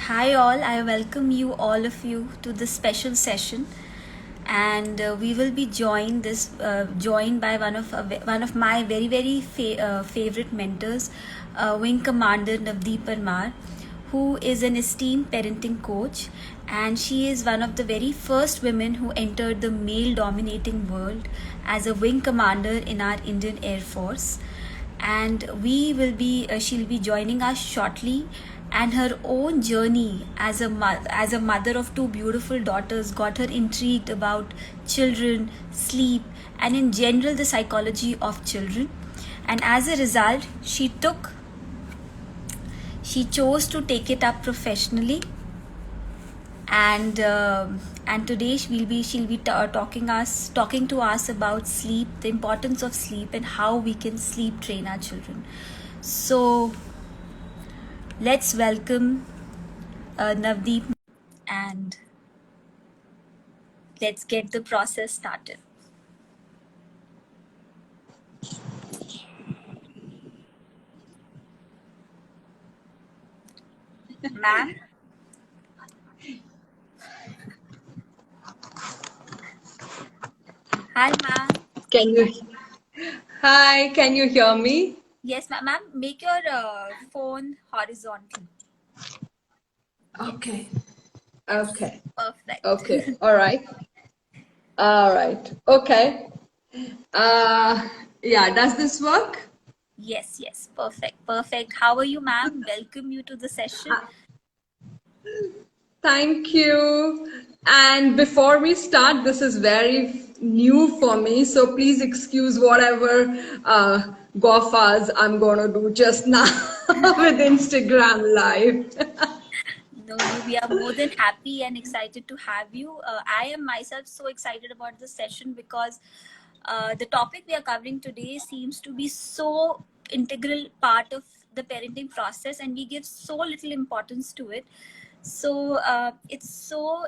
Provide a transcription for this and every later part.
Hi all, I welcome you all of you to this special session, and we will be joined by one of my very favorite mentors, Wing Commander Navdeep Parmar, who is an esteemed parenting coach, and she is one of the very first women who entered the male-dominating world as a wing commander in our Indian Air Force. And she'll be joining us shortly, and her own journey as a mother of two beautiful daughters got her intrigued about children, sleep, and in general the psychology of children. And as a result, she chose to take it up professionally, and today she'll be talking to us about sleep, the importance of sleep, and how we can sleep train our children. So let's welcome Navdeep, and let's get the process started. Ma'am? Hi, ma'am. Can you? Hi, can you hear me? Yes, ma'am. Make your phone horizontal. Okay. Okay. Perfect. Okay. All right. All right. Okay. Yeah, does this work? Yes. Perfect. How are you, ma'am? Welcome you to the session. Thank you. And before we start, this is very new for me, so please excuse whatever gofas I'm gonna do just now with Instagram Live. No, we are more than happy and excited to have you. I am myself so excited about this session because the topic we are covering today seems to be so integral part of the parenting process, and we give so little importance to it. So it's so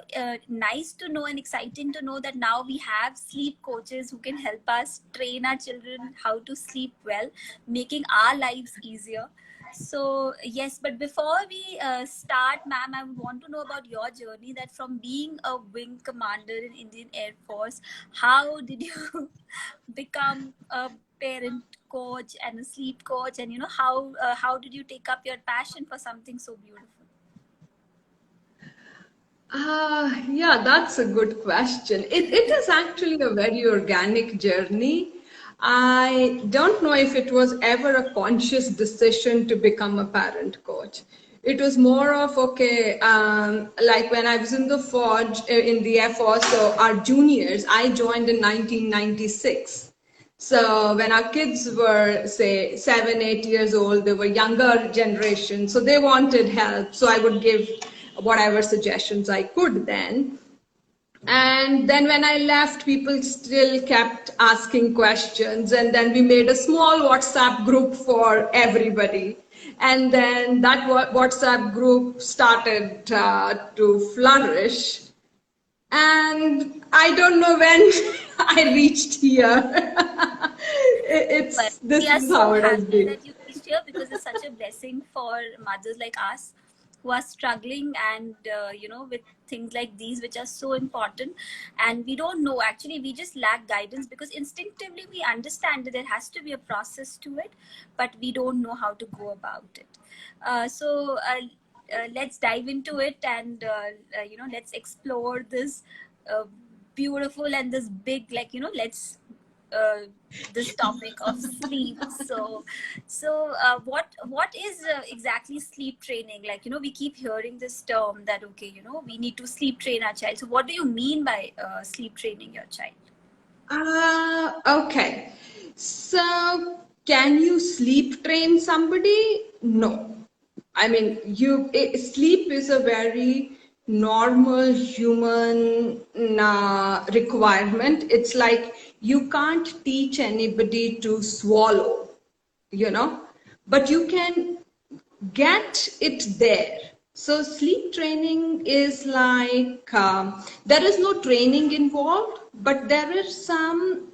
nice to know and exciting to know that now we have sleep coaches who can help us train our children how to sleep well, making our lives easier. So yes, but before we start, ma'am, I want to know about your journey, that from being a wing commander in Indian Air Force, how did you become a parent coach and a sleep coach, and how did you take up your passion for something so beautiful? Yeah, that's a good question. It is actually a very organic journey. I don't know if it was ever a conscious decision to become a parent coach. It was more of, okay, like when I was in the forge, in the Air Force, so our juniors, I joined in 1996. So when our kids were, say, 7, 8 years old, they were younger generation, so they wanted help. So I would give whatever suggestions I could then. And then when I left, people still kept asking questions. And then we made a small WhatsApp group for everybody. And then that WhatsApp group started to flourish. And I don't know when I reached here. But we This are is so how it has happy been. that you reached here, because it's such a blessing for mothers like us who are struggling, and with things like these which are so important, and we don't know, actually we just lack guidance, because instinctively we understand that there has to be a process to it, but we don't know how to go about it. Let's dive into it, and let's explore this uh, beautiful and this big, let's uh, this topic of sleep. What is exactly sleep training? We keep hearing this term that, okay, we need to sleep train our child. So what do you mean by sleep training your child? Okay. So, can you sleep train somebody? No. I mean, sleep is a very normal human requirement. It's like you can't teach anybody to swallow, you know, but you can get it there. So sleep training is like there is no training involved, but there is some.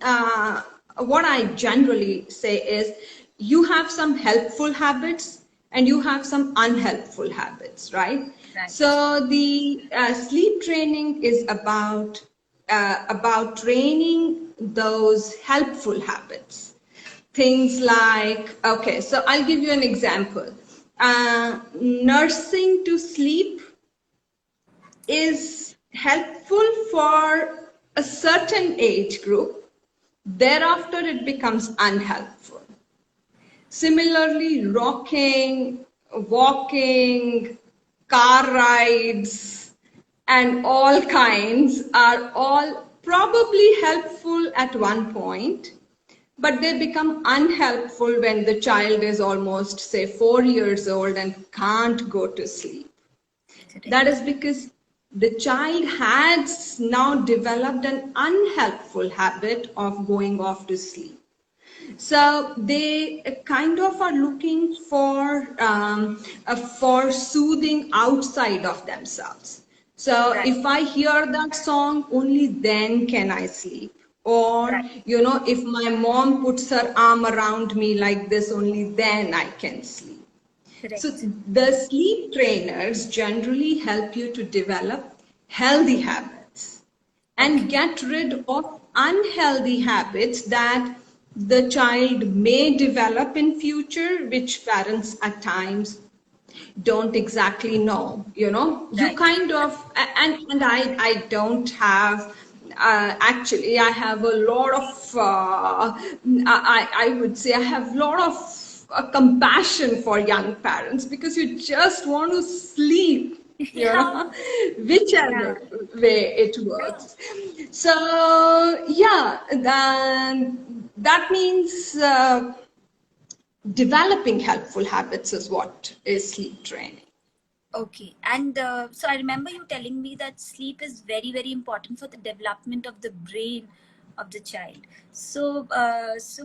What I generally say is you have some helpful habits and you have some unhelpful habits, right? Right. So the sleep training is about training those helpful habits. Things like, okay, so I'll give you an example. Nursing to sleep is helpful for a certain age group. Thereafter, it becomes unhelpful. Similarly, rocking, walking, car rides, and all kinds are all probably helpful at one point, but they become unhelpful when the child is almost, say, 4 years old and can't go to sleep. That is because the child has now developed an unhelpful habit of going off to sleep. So they kind of are looking for soothing outside of themselves. So Right. if I hear that song, only then can I sleep. Or, Right. if my mom puts her arm around me like this, only then I can sleep. So Correct. the sleep trainers generally help you to develop healthy habits and Okay. get rid of unhealthy habits that the child may develop in future, which parents at times don't exactly know. You Right. kind of, and I don't have, actually I have a lot of, I would say I have a lot of compassion for young parents, because you just want to sleep, Yeah. Yeah. whichever way it works. So yeah, then that means developing helpful habits is what is sleep training. Okay. And so I remember you telling me that sleep is very, very important for the development of the brain of the child. So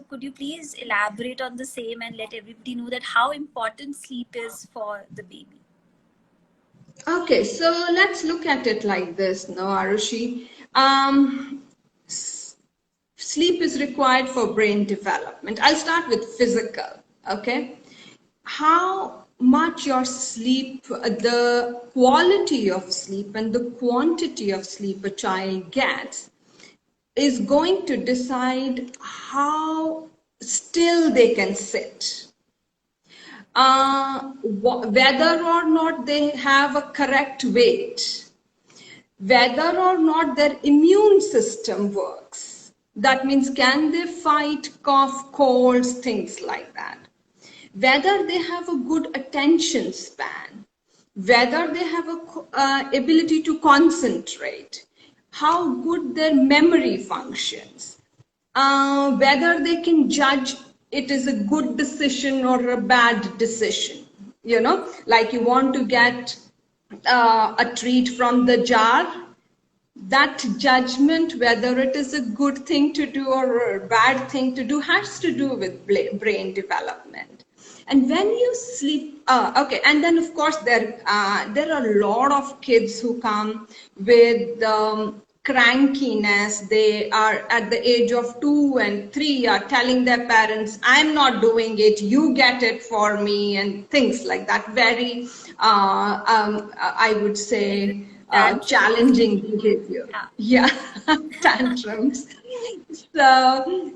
could you please elaborate on the same and let everybody know that how important sleep is for the baby? Okay, so let's look at it like this, no, Arushi. Sleep is required for brain development. I'll start with physical, okay? How much your sleep, the quality of sleep and the quantity of sleep a child gets is going to decide how still they can sit, whether or not they have a correct weight, whether or not their immune system works. That means, can they fight cough, colds, things like that? Whether they have a good attention span, whether they have a ability to concentrate, how good their memory functions, whether they can judge it is a good decision or a bad decision. Like you want to get a treat from the jar, that judgment, whether it is a good thing to do or a bad thing to do, has to do with brain development. And when you sleep, okay, and then of course there are a lot of kids who come with crankiness. They are at the age of 2 and 3 are telling their parents, I'm not doing it, you get it for me, and things like that. Very, I would say, Tantrums. challenging behavior. Yeah. Yeah, tantrums. So,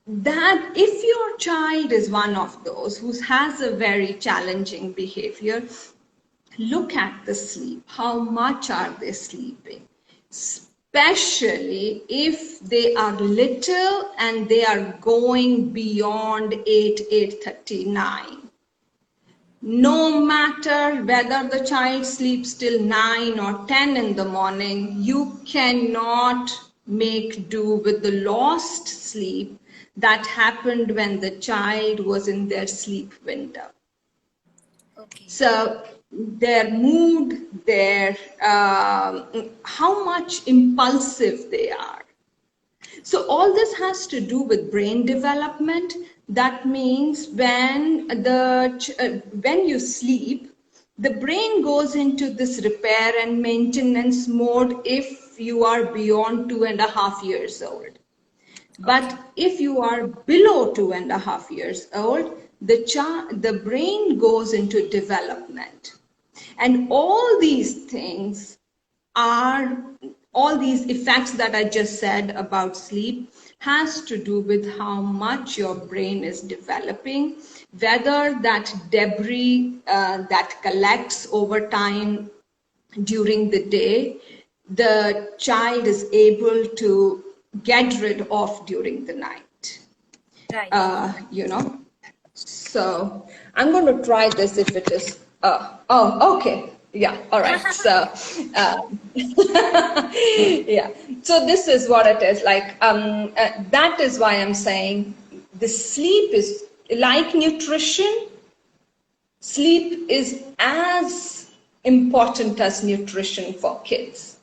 that if your child is one of those who has a very challenging behavior, look at the sleep. How much are they sleeping? Especially if they are little and they are going beyond 8:39. No matter whether the child sleeps till 9 or 10 in the morning, you cannot make do with the lost sleep that happened when the child was in their sleep window. Okay. So their mood, their how much impulsive they are. So all this has to do with brain development. That means when you sleep, the brain goes into this repair and maintenance mode if you are beyond 2.5 years old. But if you are below 2.5 years old, the brain goes into development. And all these things are, all these effects that I just said about sleep has to do with how much your brain is developing, whether that debris that collects over time during the day, the child is able to get rid of during the night. Right. You know, so I'm going to try this if it is, oh, okay. Yeah, all right. So, yeah. So this is what it is like. That is why I'm saying the sleep is like nutrition. Sleep is as important as nutrition for kids.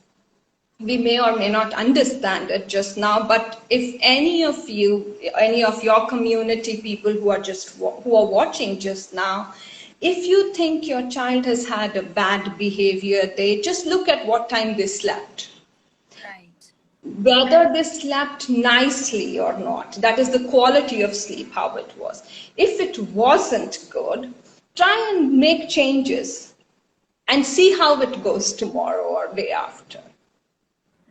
We may or may not understand it just now, but if any of you, any of your community people who are watching just now, if you think your child has had a bad behavior day, just look at what time they slept. Right. Whether they slept nicely or not, that is the quality of sleep, how it was. If it wasn't good, try and make changes and see how it goes tomorrow or day after.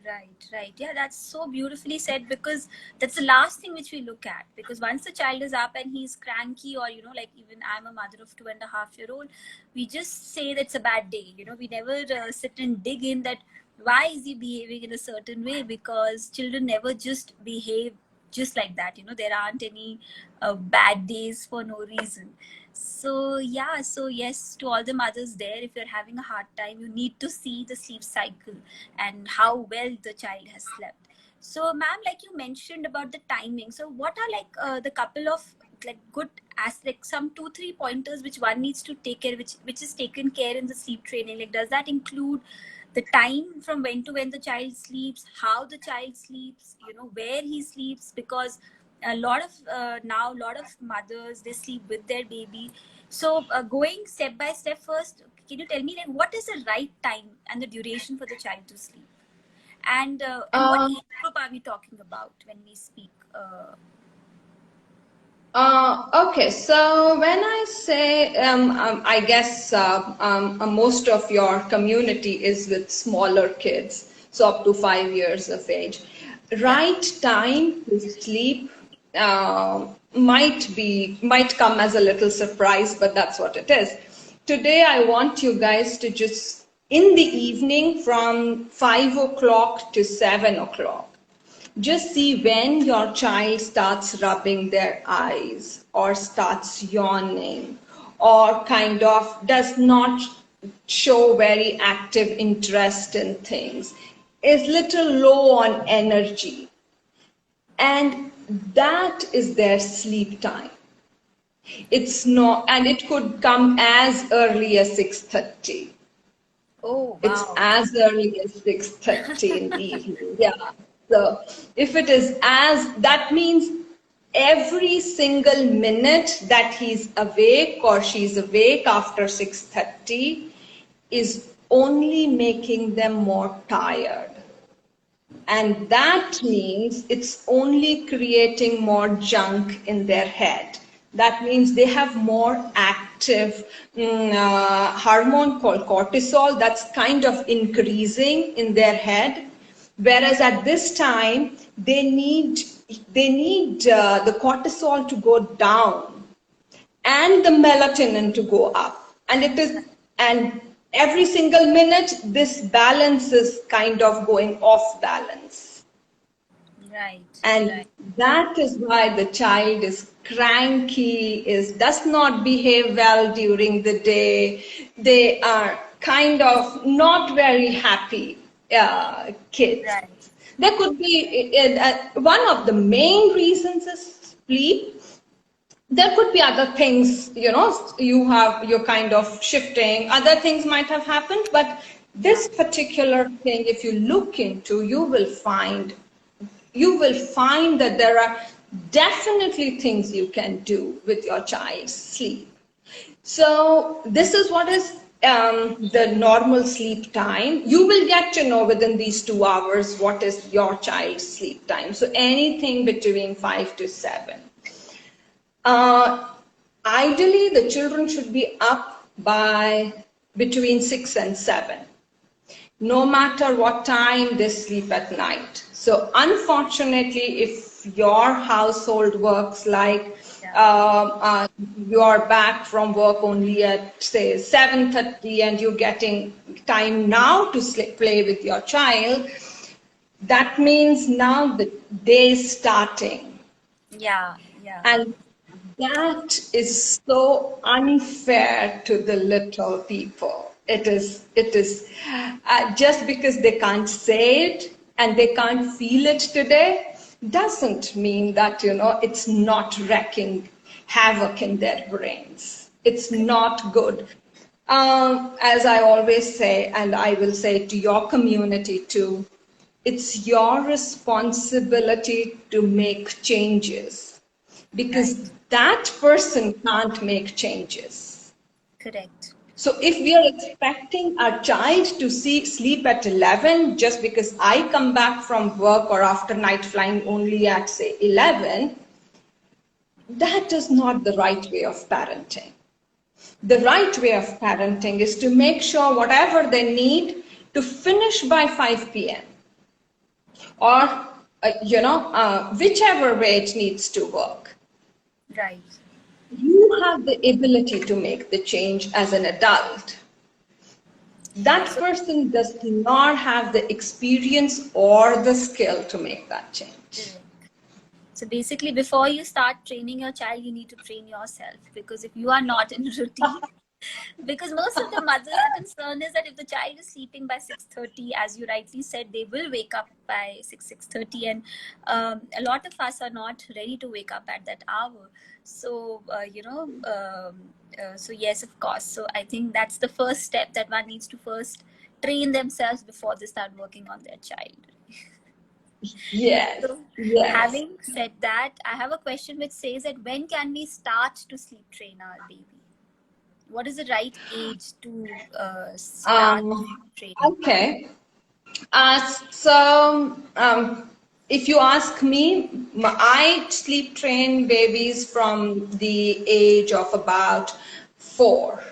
Right, right. Yeah, that's so beautifully said, because that's the last thing which we look at. Because once the child is up and he's cranky, or, you know, like even I'm a mother of 2.5-year-old, we just say that's a bad day. You know, we never sit and dig in that why is he behaving in a certain way, because children never just behave just like that. You know, there aren't any bad days for no reason. So yeah, so yes, to all the mothers there, if you're having a hard time, you need to see the sleep cycle and how well the child has slept. So ma'am, like you mentioned about the timing, so what are like the couple of like good aspects, some 2-3 pointers which one needs to take care, which is taken care in the sleep training? Like, does that include the time from when to when the child sleeps, how the child sleeps, you know, where he sleeps? Because a lot of now a lot of mothers, they sleep with their baby. So going step by step, first, can you tell me like what is the right time and the duration for the child to sleep, and what age group are we talking about when we speak? Okay, so when I say, I guess most of your community is with smaller kids, so up to 5 years of age. Right time to sleep might come as a little surprise, but that's what it is. Today, I want you guys to just, in the evening from 5 o'clock to 7 o'clock, just see when your child starts rubbing their eyes or starts yawning or kind of does not show very active interest in things, is little low on energy. And that is their sleep time. It's not, and it could come as early as 6:30. Oh It's wow. as early as 6:30 in the evening. Yeah. So if it is as, that means every single minute that he's awake or she's awake after 6:30 is only making them more tired. And that means it's only creating more junk in their head. That means they have more active hormone called cortisol that's kind of increasing in their head. Whereas at this time, they need the cortisol to go down and the melatonin to go up. And every single minute, this balance is kind of going off balance. Right. And Right. that is why the child is cranky, does not behave well during the day. They are kind of not very happy kids. Right. There could be, one of the main reasons is sleep. There could be other things, you're kind of shifting, other things might have happened, but this particular thing, if you look into, you will find that there are definitely things you can do with your child's sleep. So this is what is the normal sleep time. You will get to know within these 2 hours what is your child's sleep time. So anything between 5 to 7. Ideally, the children should be up by between 6 and 7, no matter what time they sleep at night. So unfortunately, if your household works like you're back from work only at say 7:30 and you're getting time now to play with your child, that means now the day is starting. Yeah, yeah. And that is so unfair to the little people. It is just because they can't say it and they can't feel it today doesn't mean that, it's not wreaking havoc in their brains. It's not good. As I always say, and I will say to your community too, it's your responsibility to make changes, because that person can't make changes. Correct. So if we are expecting our child to sleep at 11 just because I come back from work or after night flying only at say 11, that is not the right way of parenting. The right way of parenting is to make sure whatever they need to finish by 5 p.m. or whichever way it needs to work. Right. You have the ability to make the change as an adult. That person does not have the experience or the skill to make that change. So basically, before you start training your child, you need to train yourself, because if you are not in routine, because most of the mothers' concern is that if the child is sleeping by 6:30, as you rightly said, they will wake up by 6:30, and a lot of us are not ready to wake up at that hour. So so yes, of course. So I think that's the first step, that one needs to first train themselves before they start working on their child. Yes. So, Yes. having said that, I have a question which says that when can we start to sleep train our baby? What is the right age to start training? Okay. So, if you ask me, I sleep train babies from the age of about 4.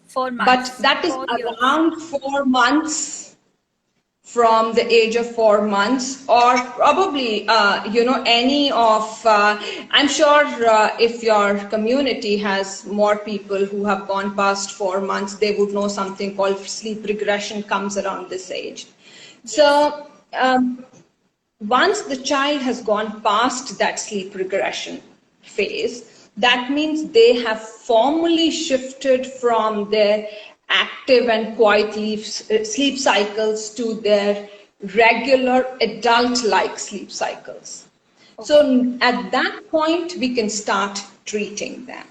4 months. But that is around 4 months, from the age of 4 months, or probably, any of, I'm sure if your community has more people who have gone past 4 months, they would know something called sleep regression comes around this age. Yes. So once the child has gone past that sleep regression phase, that means they have formally shifted from their active and quiet sleep cycles to their regular adult-like sleep cycles. Okay. So at that point, we can start treating them.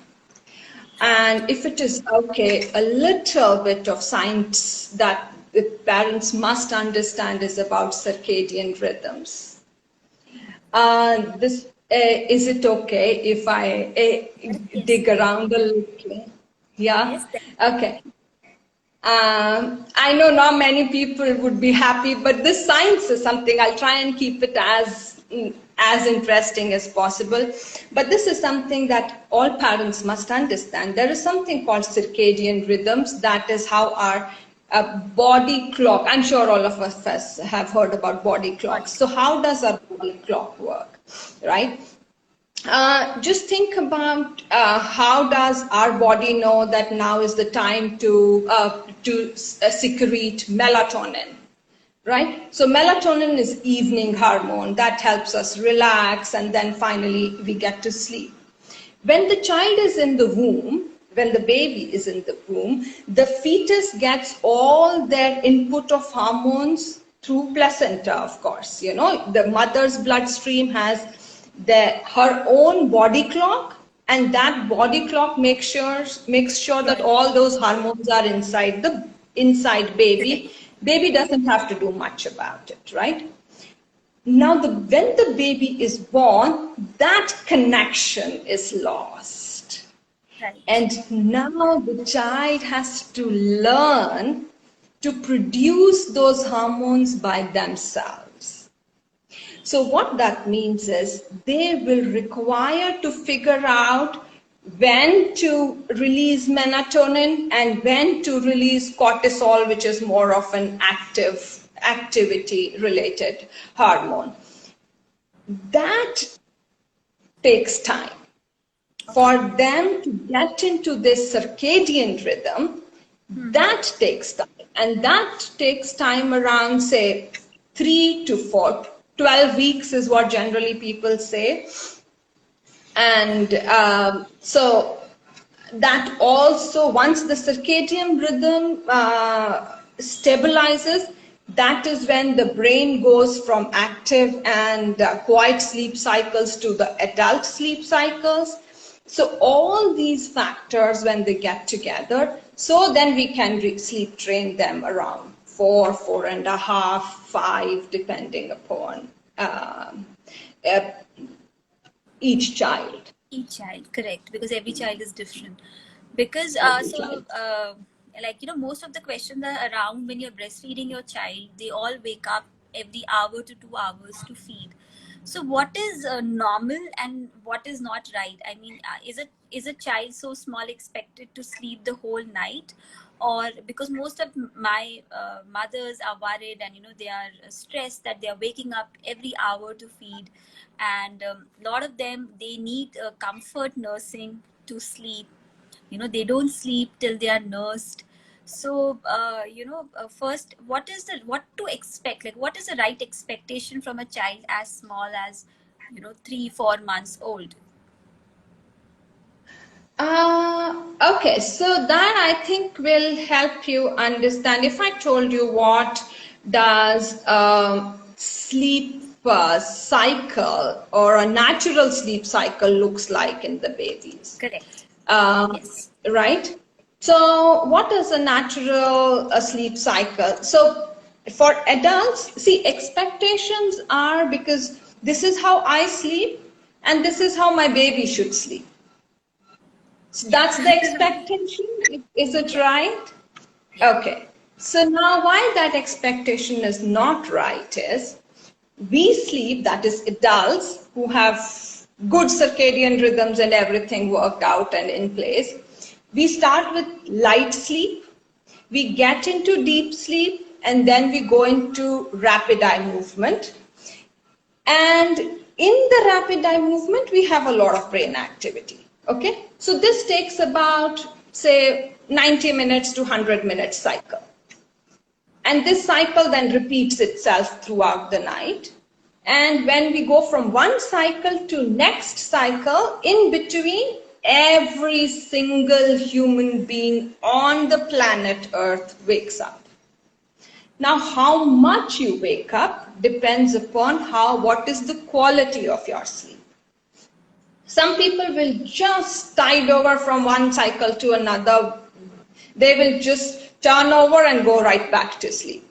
And if it is okay, a little bit of science that the parents must understand is about circadian rhythms. Is it okay if I dig around a little? Yeah? Yes. Okay. I know not many people would be happy, but this science is something I'll try and keep it as interesting as possible. But this is something that all parents must understand. There is something called circadian rhythms. That is how our body clock, I'm sure all of us have heard about body clocks. So how does our body clock work, right? Just think about how does our body know that now is the time to secrete melatonin, right? So melatonin is evening hormone that helps us relax, and then finally we get to sleep. When the child is in the womb, when the baby is in the womb, the fetus gets all their input of hormones through placenta, of course. The mother's bloodstream has her own body clock, and that body clock makes sure that all those hormones are inside baby. Baby doesn't have to do much about it, right? Now, when the baby is born, that connection is lost. Right. And now the child has to learn to produce those hormones by themselves. So what that means is they will require to figure out when to release melatonin and when to release cortisol, which is more of an activity related hormone. That takes time. For them to get into this circadian rhythm, that takes time. And that takes time around, say, 3 to 4. 12 weeks is what generally people say. And so that also, once the circadian rhythm stabilizes, that is when the brain goes from active and quiet sleep cycles to the adult sleep cycles. So all these factors, when they get together, so then we can sleep train them around 4, 4.5, 5, depending upon each child. Each child, correct, because every child is different. Because most of the questions are around when you're breastfeeding your child, they all wake up every hour to 2 hours to feed. So what is normal and what is not right? I mean, is a child so small expected to sleep the whole night? Or because most of my mothers are worried and they are stressed that they are waking up every hour to feed, and a lot of them, they need comfort nursing to sleep. They don't sleep till they are nursed. So first, what to expect, like what is the right expectation from a child as small as 3-4 months old? Okay, so that I think will help you understand. If I told you what does sleep cycle or a natural sleep cycle looks like in the babies. Correct. Yes. Right? So what is a natural sleep cycle? So for adults, see, expectations are because this is how I sleep and this is how my baby should sleep. So that's the expectation. Is it right? Okay. So now why that expectation is not right is we sleep, that is adults who have good circadian rhythms and everything worked out and in place. We start with light sleep, we get into deep sleep, and then we go into rapid eye movement. And in the rapid eye movement, we have a lot of brain activity. Okay, so this takes about, say, 90 minutes to 100 minutes cycle. And this cycle then repeats itself throughout the night. And when we go from one cycle to next cycle, in between, every single human being on the planet Earth wakes up. Now, how much you wake up depends upon what is the quality of your sleep. Some people will just tide over from one cycle to another. They will just turn over and go right back to sleep.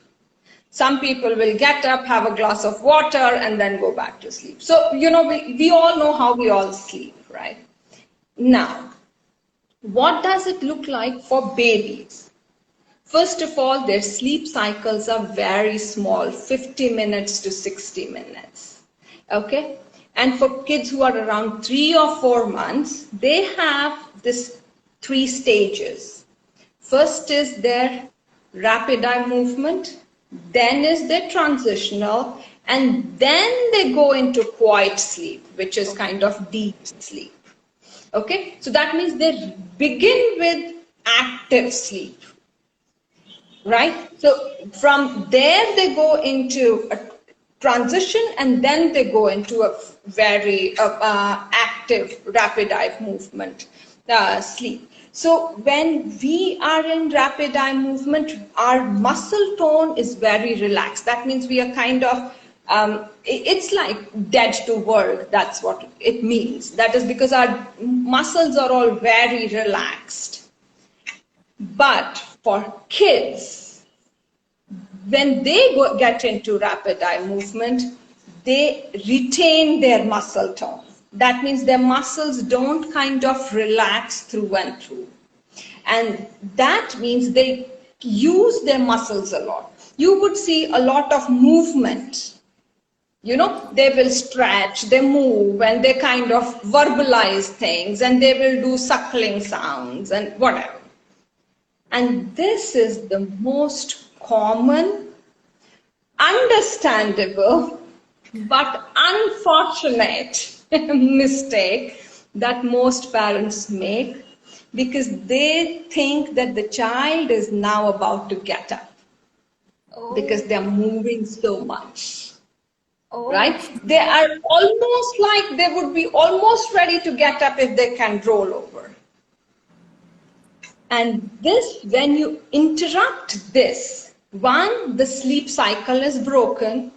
Some people will get up, have a glass of water, and then go back to sleep. So, we all know how we all sleep, right? Now, what does it look like for babies? First of all, their sleep cycles are very small, 50 minutes to 60 minutes. Okay? And for kids who are around 3 or 4 months, they have this 3 stages. First is their rapid eye movement, then is their transitional, and then they go into quiet sleep, which is kind of deep sleep. Okay, so that means they begin with active sleep, right? So from there they go into a transition, and then they go into a very active rapid eye movement sleep. So when we are in rapid eye movement, our muscle tone is very relaxed. That means we are kind of it's like dead to world. That's what it means. That is because our muscles are all very relaxed. But for kids, when they get into rapid eye movement, they retain their muscle tone. That means their muscles don't kind of relax through and through. And that means they use their muscles a lot. You would see a lot of movement They will stretch, they move, and they kind of verbalize things, and they will do suckling sounds and whatever. And this is the most common, understandable, but unfortunate mistake that most parents make, because they think that the child is now about to get up because they're moving so much. Right? They are almost like they would be almost ready to get up if they can roll over. And this, when you interrupt this, one, the sleep cycle is broken.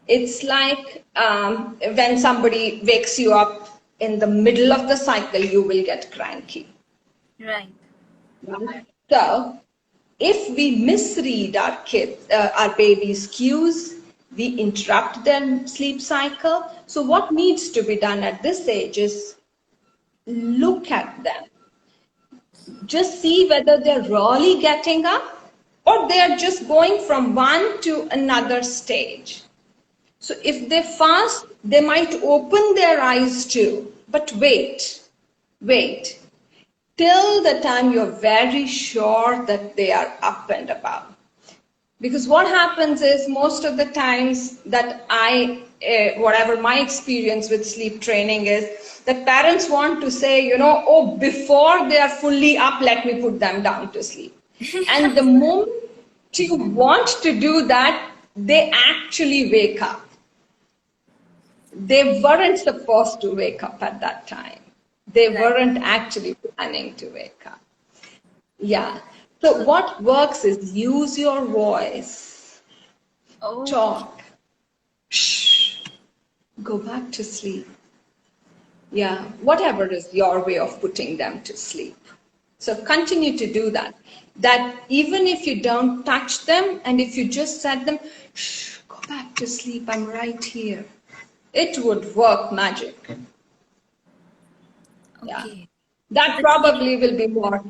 It's like when somebody wakes you up in the middle of the cycle, you will get cranky. Right. So, if we misread our baby's cues, we interrupt their sleep cycle. So what needs to be done at this age is look at them. Just see whether they're really getting up or they're just going from one to another stage. So if they fast, they might open their eyes too. But wait. Till the time you're very sure that they are up and about. Because what happens is most of the times that whatever my experience with sleep training is, that parents want to say, oh, before they are fully up, let me put them down to sleep. And the moment you want to do that, they actually wake up. They weren't supposed to wake up at that time. They weren't actually planning to wake up. Yeah. So what works is use your voice. Talk. Shh. Go back to sleep. Yeah. Whatever is your way of putting them to sleep. So continue to do that. That even if you don't touch them and if you just set them, shh, go back to sleep. I'm right here. It would work magic. Yeah. That probably will be more.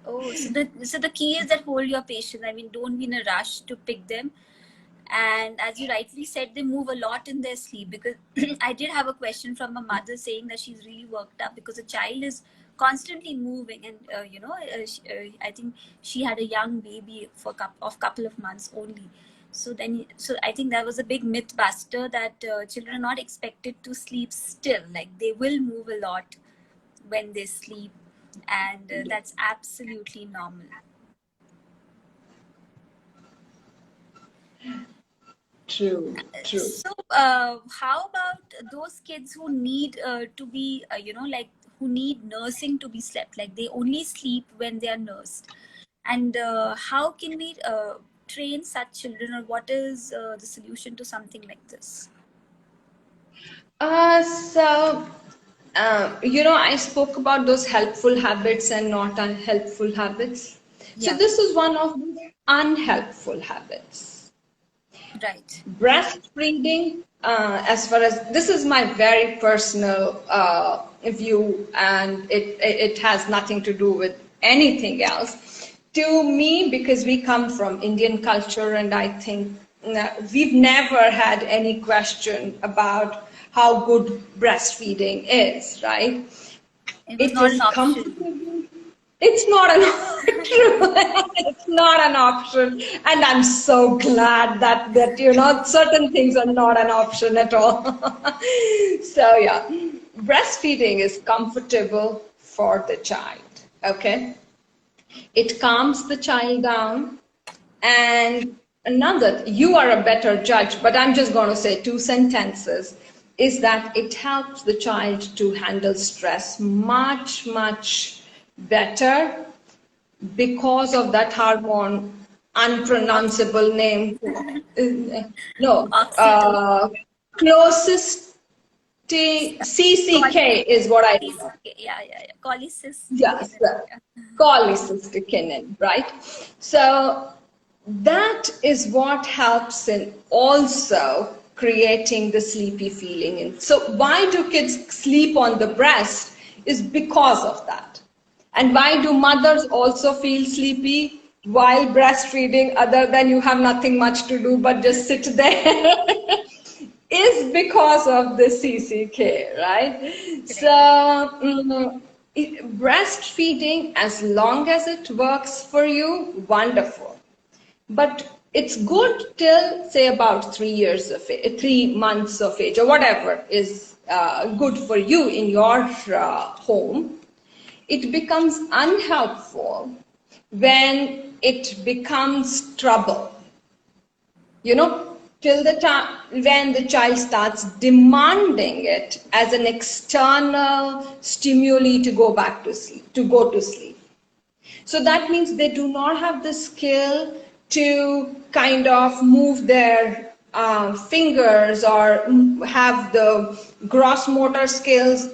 Oh, so the key is that hold your patience. I mean, don't be in a rush to pick them. And as you rightly said, they move a lot in their sleep, because I did have a question from a mother saying that she's really worked up because the child is constantly moving, and I think she had a young baby for couple of months only. So I think that was a big myth buster, that children are not expected to sleep still. Like, they will move a lot when they sleep, and that's absolutely normal. True. So how about those kids who need to be who need nursing to be slept, like they only sleep when they are nursed, and how can we train such children, or what is the solution to something like this? I spoke about those helpful habits and not unhelpful habits. So this is one of the unhelpful habits. Right. Breastfeeding, as far as this is my very personal view, and it has nothing to do with anything else. To me, because we come from Indian culture, and I think we've never had any question about how good breastfeeding is, right? It was not an option. It's not an option. It's not an option, and I'm so glad that certain things are not an option at all. So yeah, breastfeeding is comfortable for the child. Okay, it calms the child down, and you are a better judge, but I'm just going to say 2 sentences. Is that it helps the child to handle stress much, much better because of that hormone, unpronounceable name. Closest CCK is what I know. Yeah. Cholecystokinin. Yes, cholecystokinin, right? So that is what helps in also creating the sleepy feeling. So why do kids sleep on the breast is because of that. And why do mothers also feel sleepy? while breastfeeding, other than you have nothing much to do but just sit there, is because of the CCK, right? So, Correct. breastfeeding, as long as it works for you, wonderful. But it's good till, say, about 3 years of age, 3 months of age, or whatever is good for you in your home. It becomes unhelpful when it becomes trouble. You know, till the time when the child starts demanding it as an external stimuli to go back to sleep, to go to sleep. So that means they do not have the skill to kind of move their fingers or have the gross motor skills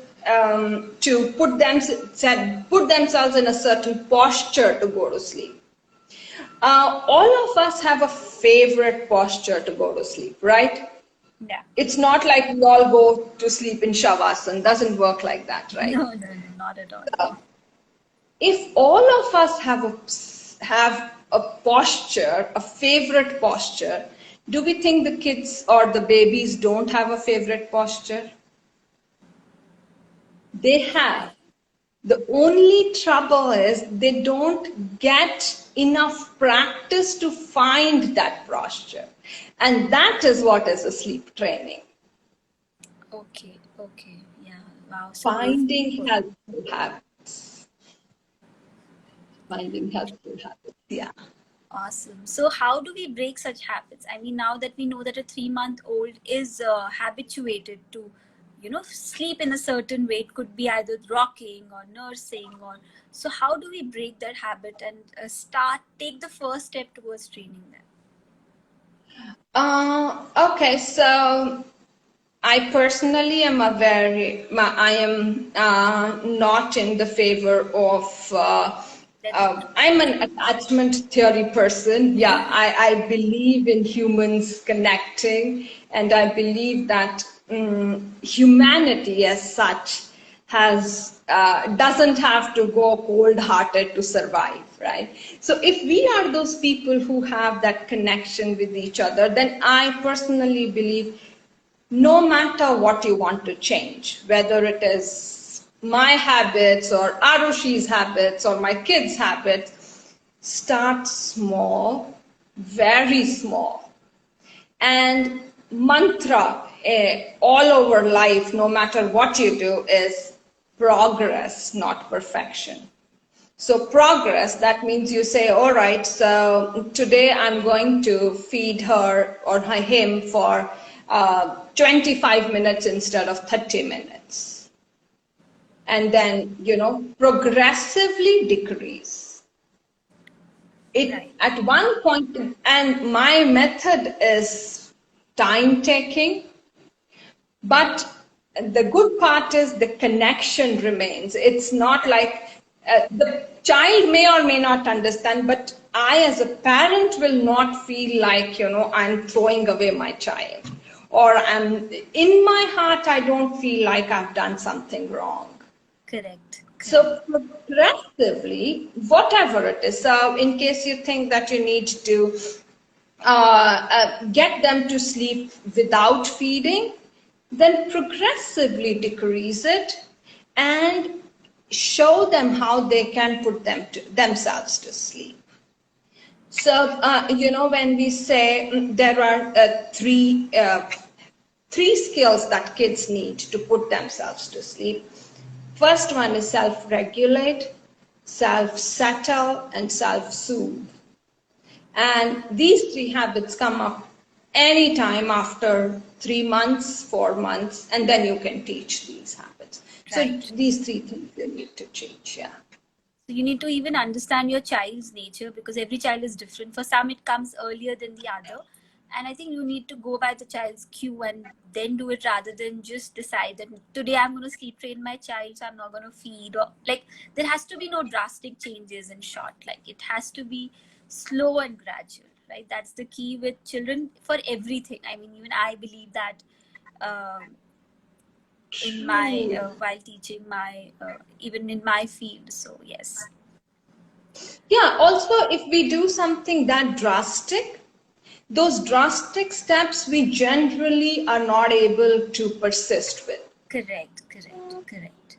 to put themselves in a certain posture to go to sleep. All of us have a favorite posture to go to sleep, right? Yeah. It's not like we all go to sleep in Shavasana. Doesn't work like that, right? No, no, no, not at all. If all of us have a posture, a favorite posture, do we think the kids or the babies don't have a favorite posture? They have. The only trouble is they don't get enough practice to find that posture. And that is what is a sleep training. Okay, okay. Yeah. Wow. So Finding beautiful. helpful habits. Finding helpful habits. Yeah. Awesome. So, how do we break such habits? I mean, now that we know that a 3-month-old is habituated to, sleep in a certain way, it could be either rocking or nursing, or so. How do we break that habit and take the first step towards training them? Okay, so I personally am I am not in the favor of, Let it. I'm an attachment theory person. Yeah, I believe in humans connecting, and I believe that humanity as such doesn't have to go cold-hearted to survive, right? So if we are those people who have that connection with each other, then I personally believe no matter what you want to change, whether it is my habits or Arushi's habits or my kids' habits, start small, very small. And mantra all over life, no matter what you do, is progress, not perfection. So progress, that means you say, all right, so today I'm going to feed her or him for 25 minutes instead of 30 minutes. And then, progressively decrease. It Right. at one point, and my method is time taking, but the good part is the connection remains. It's not like the child may or may not understand, but I, as a parent, will not feel like, I'm throwing away my child. Or in my heart, I don't feel like I've done something wrong. Correct. Correct. So progressively, whatever it is, so in case you think that you need to get them to sleep without feeding, then progressively decrease it and show them how they can put themselves to sleep. So, when we say there are three skills that kids need to put themselves to sleep. First one is self-regulate, self-settle, and self-soothe. And these three habits come up anytime after 3 months, 4 months, and then you can teach these habits. So Right. these three things you need to change, yeah. So you need to even understand your child's nature, because every child is different. For some, it comes earlier than the other. And I think you need to go by the child's cue and then do it, rather than just decide that today I'm going to sleep train my child, so I'm not going to feed. Or like, there has to be no drastic changes in short. Like, it has to be slow and gradual, right? That's the key with children for everything. I mean, even I believe that um, in my True. while teaching my even in my field. So yes. Yeah, also if we do something that drastic, those drastic steps we generally are not able to persist with. Correct, correct, correct.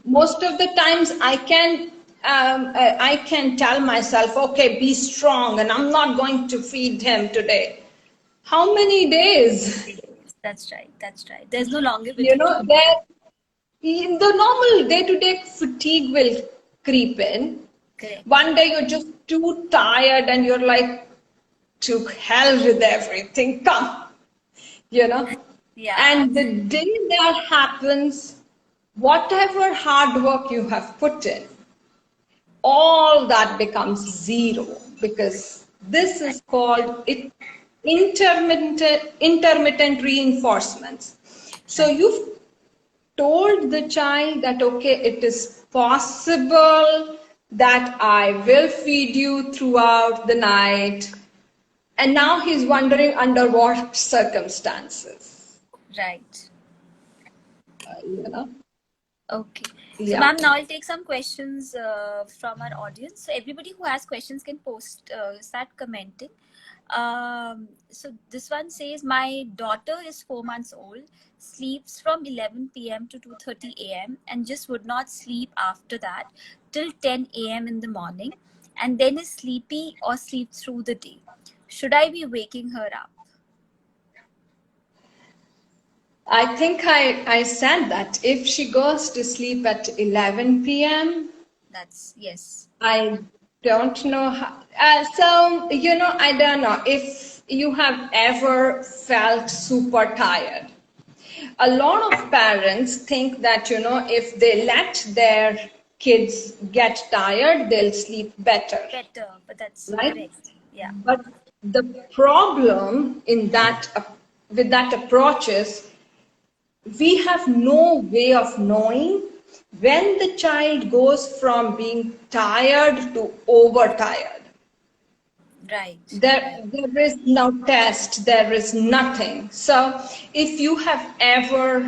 Most of the times I can tell myself, okay, be strong, and I'm not going to feed him today. How many days? That's right, that's right. There's no longevity you to know it. there the normal day-to-day fatigue will creep in. Correct. One day you're just too tired and you're like, to hell with everything, come, you know. Yeah, And the absolutely. day that happens, whatever hard work you have put in, all that becomes zero, because this is called intermittent reinforcements. So Right. you've told the child that, okay, it is possible that I will feed you throughout the night. And now he's wondering under what circumstances, Right. you know? Okay. So, Yeah. ma'am, now I'll take some questions from our audience. So, everybody who has questions can start commenting. So, this one says, my daughter is 4 months old, sleeps from 11 p.m. to 2:30 a.m. and just would not sleep after that till 10 a.m. in the morning, and then is sleepy or sleeps through the day. Should I be waking her up? I think I said that if she goes to sleep at 11 p.m., That's yes. I don't know how. I don't know if you have ever felt super tired. A lot of parents think that, if they let their kids get tired, they'll sleep better, Better, but that's right? correct. Yeah. But the problem with that approach is we have no way of knowing when the child goes from being tired to overtired. Right. There is no test, there is nothing. So if you have ever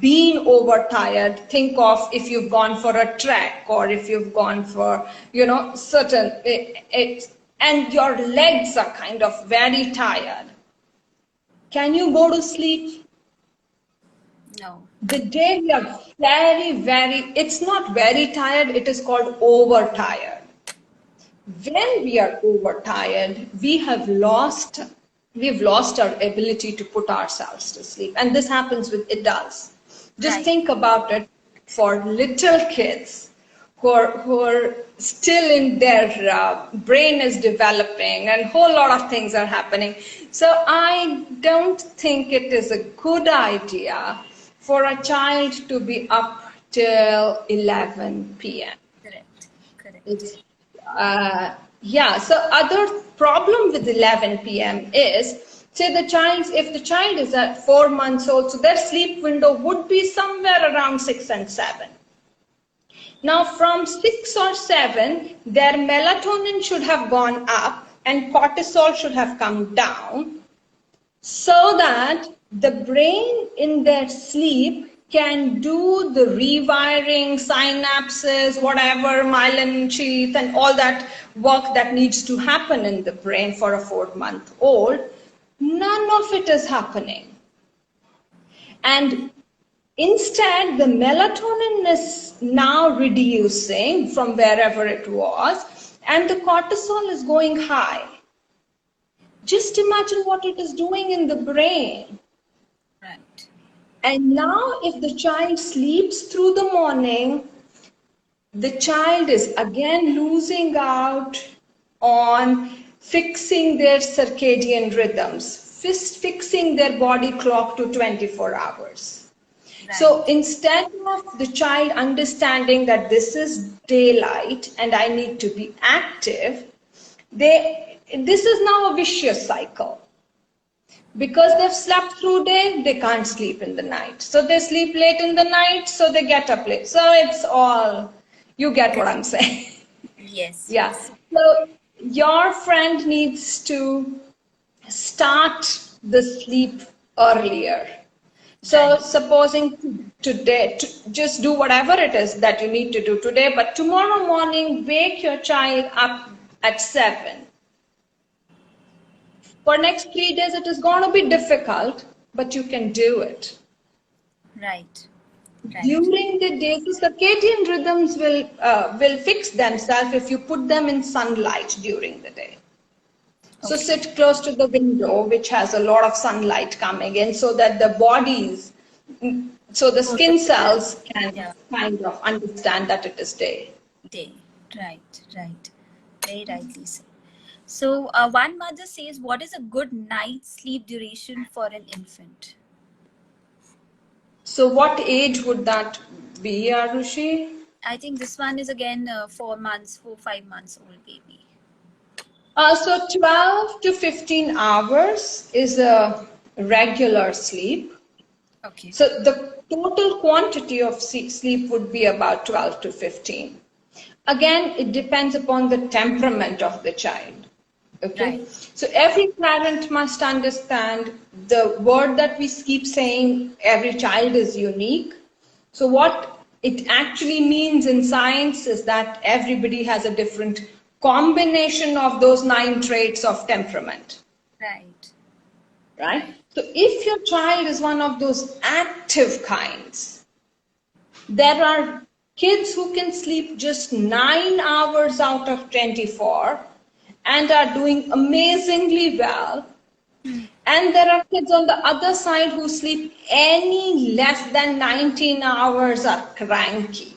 been overtired, think of if you've gone for a trek, or if you've gone for, and your legs are kind of very tired. Can you go to sleep? No. The day we are it's not very tired, it is called overtired. When we are overtired, we've lost our ability to put ourselves to sleep. And this happens with adults. Just Right. think about it for little kids who are still in their brain is developing and whole lot of things are happening. So I don't think it is a good idea for a child to be up till 11 p.m. Correct. Correct. It's, so other problem with 11 p.m. is, say if the child is at 4 months old, so their sleep window would be somewhere around 6 and 7. Now from 6 or 7, their melatonin should have gone up and cortisol should have come down, so that the brain in their sleep can do the rewiring, synapses, whatever, myelin sheath, and all that work that needs to happen in the brain for a 4-month-old. None of it is happening. And instead, the melatonin is now reducing from wherever it was, and the cortisol is going high. Just imagine what it is doing in the brain. Right. And now, if the child sleeps through the morning, the child is again losing out on fixing their circadian rhythms, fixing their body clock to 24 hours. So Right. instead of the child understanding that this is daylight and I need to be active, this is now a vicious cycle. Because they've slept through day, they can't sleep in the night. So they sleep late in the night, so they get up late. So it's all, you get what I'm Correct. saying. Yes. Yeah. Yes. So your friend needs to start the sleep earlier. So supposing today, just do whatever it is that you need to do today, but tomorrow morning, wake your child up at 7. For next 3 days, it is going to be difficult, but you can do it. Right. Right. During the day, the circadian rhythms will fix themselves if you put them in sunlight during the day. So Okay. sit close to the window, which has a lot of sunlight coming in, so that so the skin cells can Yeah. kind of understand that it is day. Day. Right. Right. Very rightly said. So, one mother says, what is a good night's sleep duration for an infant? So what age would that be, Arushi? I think this one is again 5 months old baby. So 12 to 15 hours is a regular sleep. Okay. So the total quantity of sleep would be about 12 to 15. Again, it depends upon the temperament of the child. Okay. Right. So every parent must understand the word that we keep saying, every child is unique. So what it actually means in science is that everybody has a different combination of those 9 traits of temperament. Right. Right? So if your child is one of those active kinds, there are kids who can sleep just 9 hours out of 24 and are doing amazingly well. And there are kids on the other side who sleep any less than 19 hours are cranky.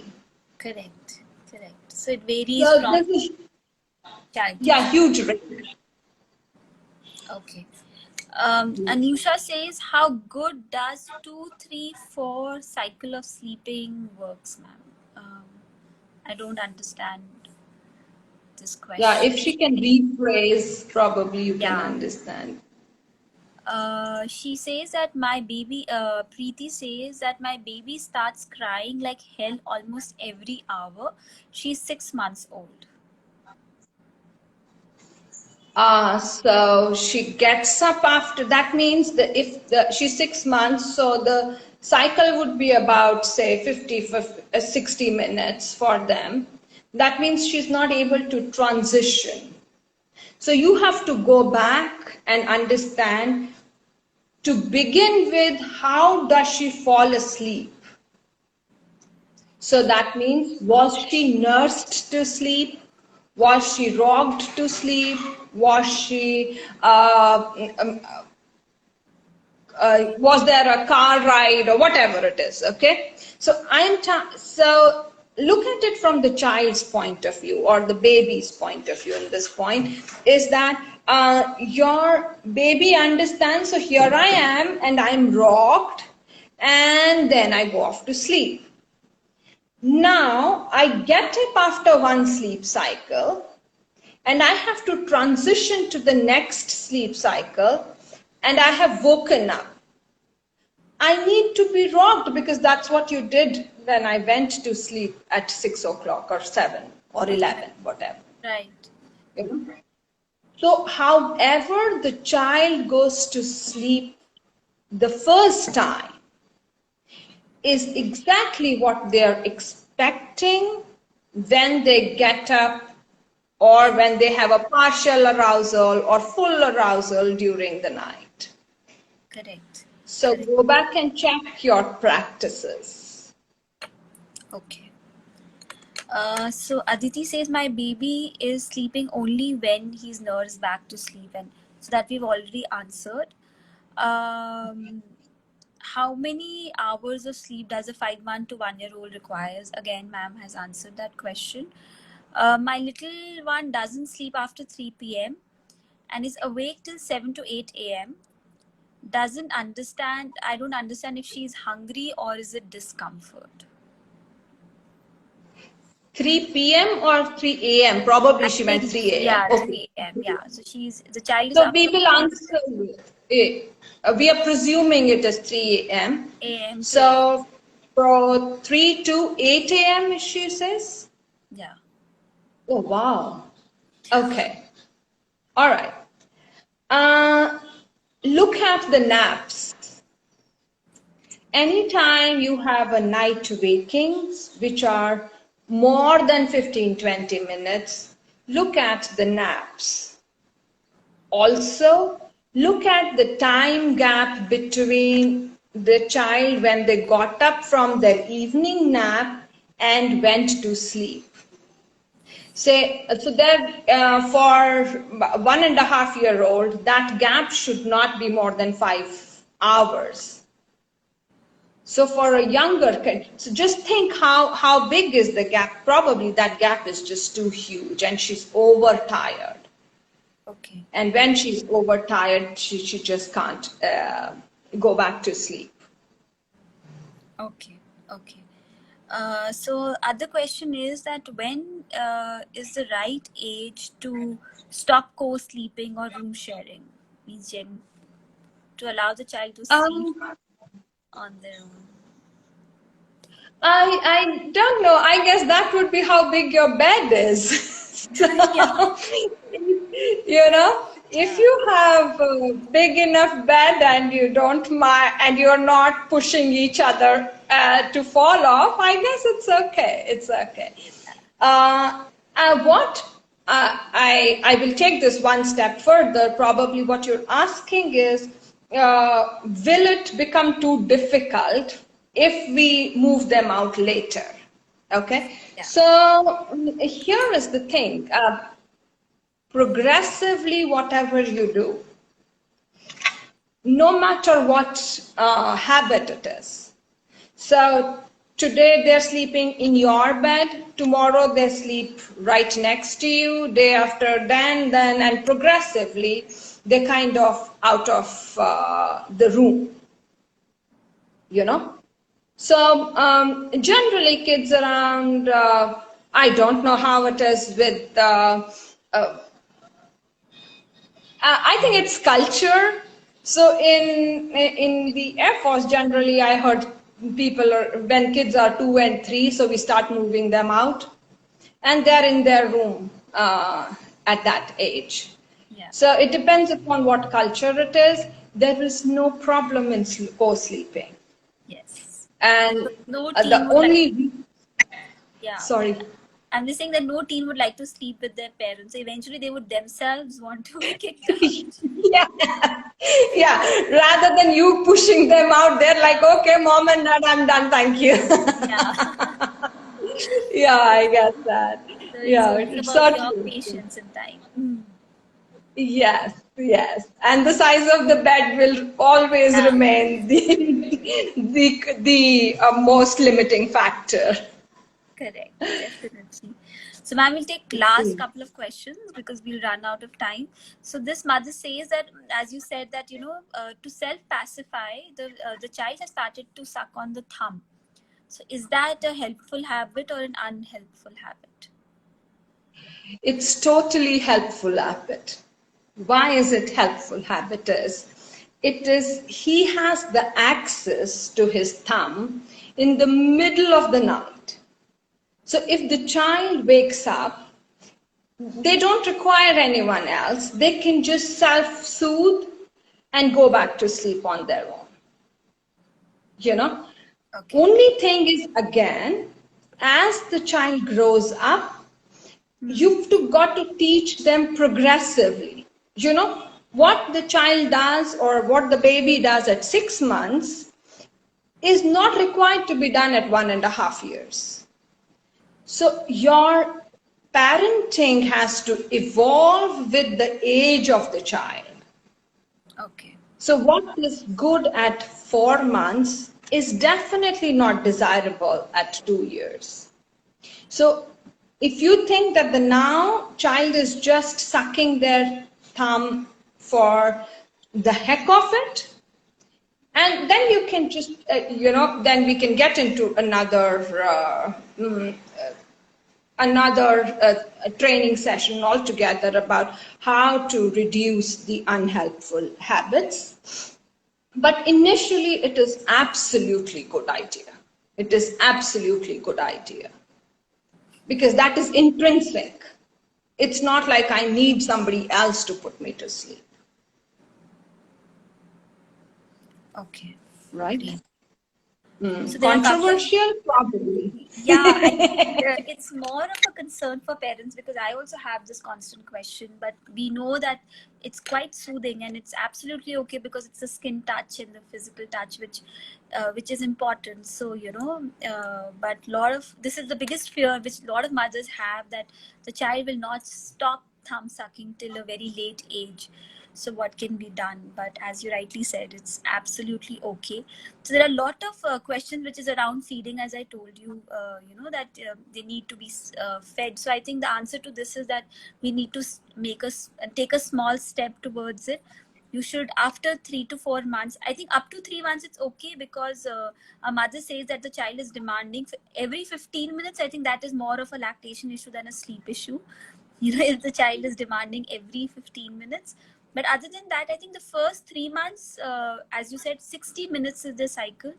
Correct. Correct. So it varies So from this is, child to yeah, child. huge range. Okay. Anusha says, how good does 2-3-4 cycle of sleeping works, ma'am? I don't understand this Yeah, question. if she can rephrase, probably you can Yeah. understand. She says that my baby, Preeti says that my baby starts crying like hell almost every hour. She's 6 months old. So she gets up after that means that if she's 6 months, so the cycle would be about say 60 minutes for them. That means she's not able to transition. So you have to go back and understand to begin with, how does she fall asleep? So that means, was she nursed to sleep? Was she rocked to sleep? Was she was there a car ride or whatever it is? Okay, so so look at it from the child's point of view or the baby's point of view. In this point, is that your baby understands. So here I am, and I'm rocked, and then I go off to sleep. Now I get up after one sleep cycle and I have to transition to the next sleep cycle and I have woken up. I need to be rocked because that's what you did when I went to sleep at 6 o'clock or 7 or 11, whatever. Right. You know? So, however the child goes to sleep the first time is exactly what they're expecting when they get up or when they have a partial arousal or full arousal during the night. Correct. So go back and check your practices. Okay. So Aditi says my baby is sleeping only when he's nursed back to sleep, and so that we've already answered. How many hours of sleep does a 5-month to 1-year-old requires? Again, ma'am has answered that question. My little one doesn't sleep after 3 p.m. and is awake till 7 to 8 a.m. I don't understand if she's hungry or is it discomfort. 3 p.m. or 3 a.m.? Probably I she meant think, 3 a.m. yeah, Okay. 3 a.m. Yeah, so the child is So up we for will answer it. We are presuming it is 3 a.m. a.m. to 8. So for 3 to 8 a.m. she says? Yeah. Oh, wow. Okay. All right. Look at the naps. anytime you have a night wakings, which are more than 15-20 minutes, look at the naps. Also, look at the time gap between the child when they got up from their evening nap and went to sleep. Say, so that for 1.5-year-old, that gap should not be more than 5 hours. So for a younger kid, so just think how big is the gap? Probably that gap is just too huge and she's overtired. Okay. And when she's overtired, she just can't go back to sleep. Okay. Okay. So other question is that when is the right age to stop co-sleeping or room sharing? Means to allow the child to sleep on their own. I don't know. I guess that would be how big your bed is. So, Yeah. you know, if you have a big enough bed and you don't mind and you're not pushing each other to fall off, I guess it's okay. It's okay. I will take this one step further. Probably what you're asking is, will it become too difficult if we move them out later? Okay. Yeah. So here is the thing. Progressively, whatever you do, no matter what habit it is. So today they're sleeping in your bed, tomorrow they sleep right next to you, day after then, and progressively they're kind of out of the room, you know. So generally kids around, I don't know how it is with, I think it's culture. So in the Air Force, generally, I heard people when kids are 2 and 3, so we start moving them out, and they're in their room at that age. Yeah. So it depends upon what culture it is. There is no problem in co-sleeping, Yes. and No the teen would only yeah. sorry. I'm just saying that no teen would like to sleep with their parents. Eventually, they would themselves want to be kicked out. Yeah, yeah. Rather than you pushing them out, they're like, okay, mom and dad, I'm done, thank you. Yeah. Yeah, I get that. So Yeah, it's it's about so your true. patience and time. Yes, yes. And the size of the bed will always Yeah. remain the most limiting factor. Correct. Definitely. So, ma'am, we'll take last couple of questions because we'll run out of time. So, this mother says that, as you said, that to self-pacify, the child has started to suck on the thumb. So, is that a helpful habit or an unhelpful habit? It's totally helpful habit. Why is it helpful habit is he has the access to his thumb in the middle of the night. So if the child wakes up, they don't require anyone else. They can just self-soothe and go back to sleep on their own. You know? Okay. Only thing is, again, as the child grows up, you've got to teach them progressively. You know, what the child does or what the baby does at 6 months is not required to be done at 1.5 years. So your parenting has to evolve with the age of the child. Okay. So what is good at 4 months is definitely not desirable at 2 years. So if you think that the now child is just sucking their thumb for the heck of it, and then you can just, then we can get into another training session altogether about how to reduce the unhelpful habits. But initially, it is absolutely good idea. It is absolutely good idea. Because that is intrinsic. It's not like I need somebody else to put me to sleep. Okay. Right? Great. So there are a couple of Controversial, probably. yeah, I think it's more of a concern for parents because I also have this constant question, but we know that it's quite soothing and it's absolutely okay because it's the skin touch and the physical touch which is important. So but this is the biggest fear which a lot of mothers have, that the child will not stop thumb sucking till a very late age. So what can be done? But as you rightly said, it's absolutely okay. So there are a lot of questions which is around feeding, as I told you, that they need to be fed. So I think the answer to this is that we need to take a small step towards it. You should, after 3 to 4 months, I think up to 3 months, it's okay because a mother says that the child is demanding every 15 minutes. I think that is more of a lactation issue than a sleep issue. If the child is demanding every 15 minutes. But other than that, I think the first 3 months, as you said, 60 minutes is the cycle.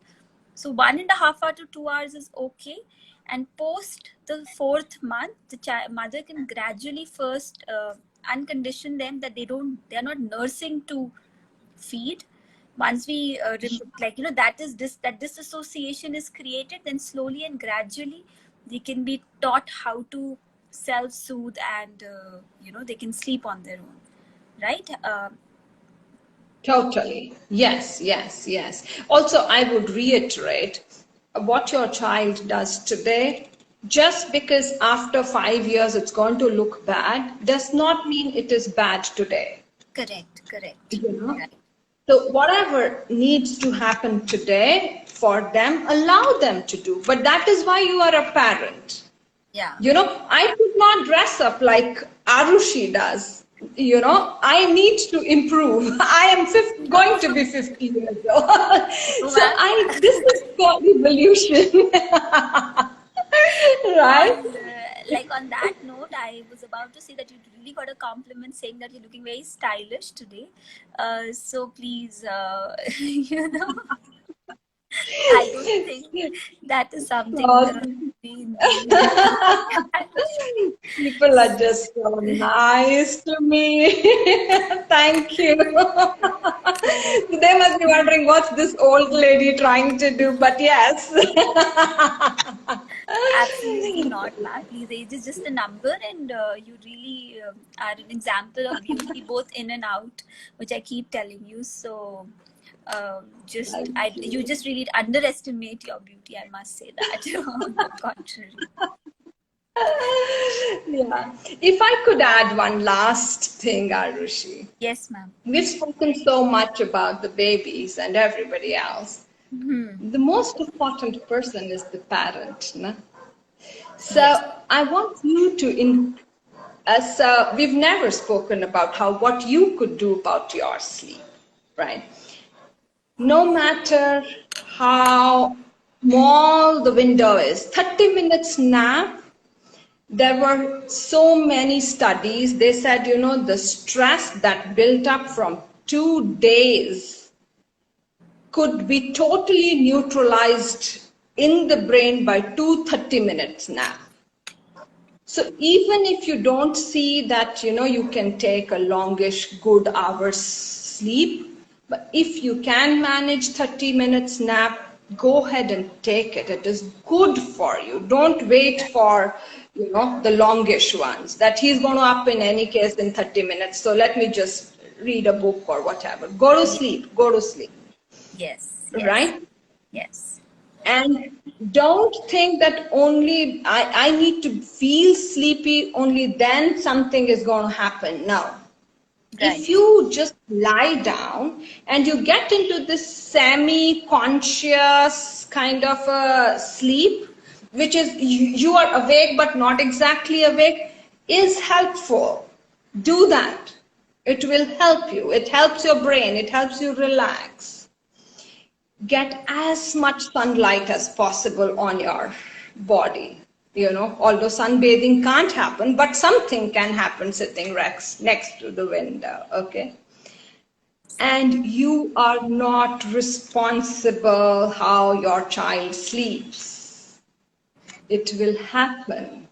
So 1.5 hours to 2 hours is okay. And post the 4th month, the mother can gradually first uncondition them that they are not nursing to feed. Once we that disassociation is created, then slowly and gradually they can be taught how to self-soothe and they can sleep on their own, right? Totally. Yes, yes, yes. Also, I would reiterate what your child does today, just because after 5 years it's going to look bad, does not mean it is bad today. Correct. You know? Right. So whatever needs to happen today for them, allow them to do. But that is why you are a parent. Yeah. I could not dress up like Arushi does. I need to improve. I am going to be 50 years old. So this is called evolution. Right? On that note, I was about to say that you really got a compliment saying that you're looking very stylish today. So please, I don't think that is something People are just so nice to me. Thank you. They must be wondering what's this old lady trying to do, but yes. Absolutely not, ma'am. Please, age is just a number, and you really are an example of beauty, both in and out, which I keep telling you. So, you just really underestimate your beauty. I must say that. On the contrary. Yeah. If I could add one last thing, Arushi. Yes, ma'am. We've spoken so much about the babies and everybody else. Mm-hmm. The most important person is the parent. No? So Yes. I want you to, we've never spoken about what you could do about your sleep, right? No matter how small the window is, 30 minutes nap. There were so many studies. They said, the stress that built up from 2 days could be totally neutralized in the brain by 30 minutes nap. So even if you don't see that, you can take a longish, good hours sleep, but if you can manage 30 minutes nap, go ahead and take it. It is good for you. Don't wait for, the longish ones that he's going to up in any case in 30 minutes. So let me just read a book or whatever. Go to sleep. Yes. Right? Yes. And don't think that only I need to feel sleepy, only then something is going to happen. No. Right. If you just lie down and you get into this semi-conscious kind of a sleep, which is you are awake but not exactly awake, is helpful. Do that. It will help you. It helps your brain. It helps you relax. Get as much sunlight as possible on your body. Although sunbathing can't happen, but something can happen sitting next to the window, okay? And you are not responsible how your child sleeps. It will happen.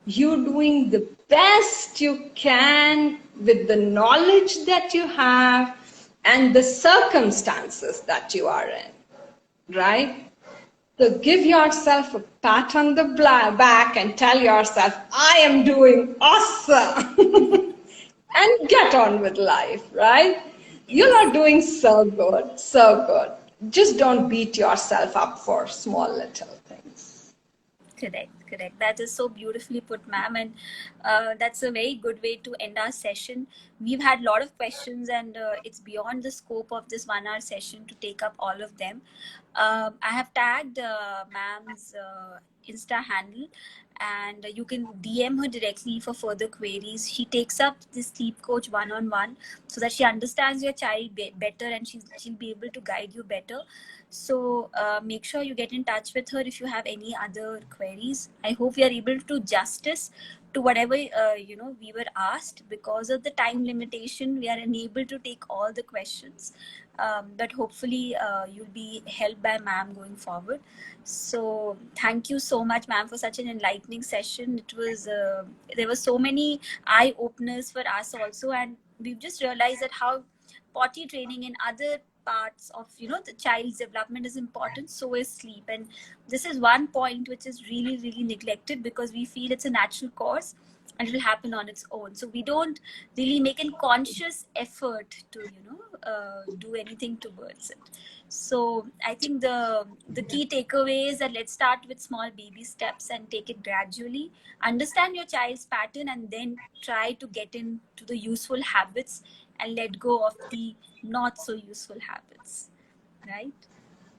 You're doing the best you can with the knowledge that you have and the circumstances that you are in, right? So give yourself a pat on the back and tell yourself, I am doing awesome. And get on with life, right? You Yes. are doing so good, so good. Just don't beat yourself up for small little things. Correct, correct. That is so beautifully put, ma'am. And that's a very good way to end our session. We've had a lot of questions, and it's beyond the scope of this 1 hour session to take up all of them. I have tagged ma'am's Insta handle, and you can DM her directly for further queries. She takes up the sleep coach one on one so that she understands your child better, and she'll be able to guide you better. So make sure you get in touch with her if you have any other queries. I hope we are able to justice to whatever we were asked. Because of the time limitation, we are unable to take all the questions, but hopefully you'll be helped by ma'am going forward. So thank you so much, ma'am, for such an enlightening session. It was there were so many eye openers for us also, and we've just realized that how potty training in other parts of the child's development is important, so is sleep. And this is one point which is really really neglected, because we feel it's a natural course and it will happen on its own, so we don't really make a conscious effort to do anything towards it. So I think the key takeaway is that let's start with small baby steps and take it gradually. Understand your child's pattern and then try to get into the useful habits and let go of the not so useful habits, right?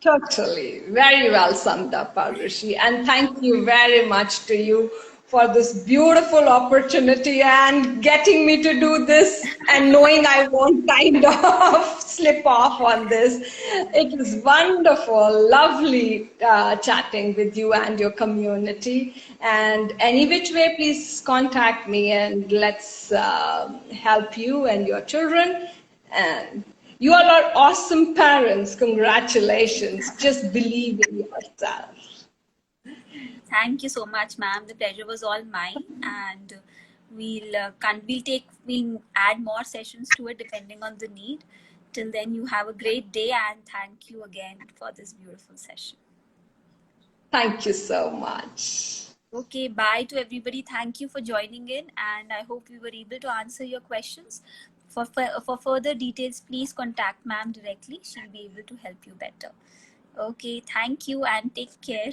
Totally. Very well summed up, Arushi. And thank you very much to you for this beautiful opportunity and getting me to do this and knowing I won't kind of slip off on this. It was wonderful, lovely chatting with you and your community. And any which way, please contact me and let's help you and your children. And you all are awesome parents. Congratulations. Just believe in yourself. Thank you so much, ma'am. The pleasure was all mine, and we'll add more sessions to it depending on the need. Till then, you have a great day, and thank you again for this beautiful session. Thank you so much. Okay, bye to everybody. Thank you for joining in, and I hope we were able to answer your questions. For further details, please contact ma'am directly. She'll be able to help you better. Okay, thank you and take care.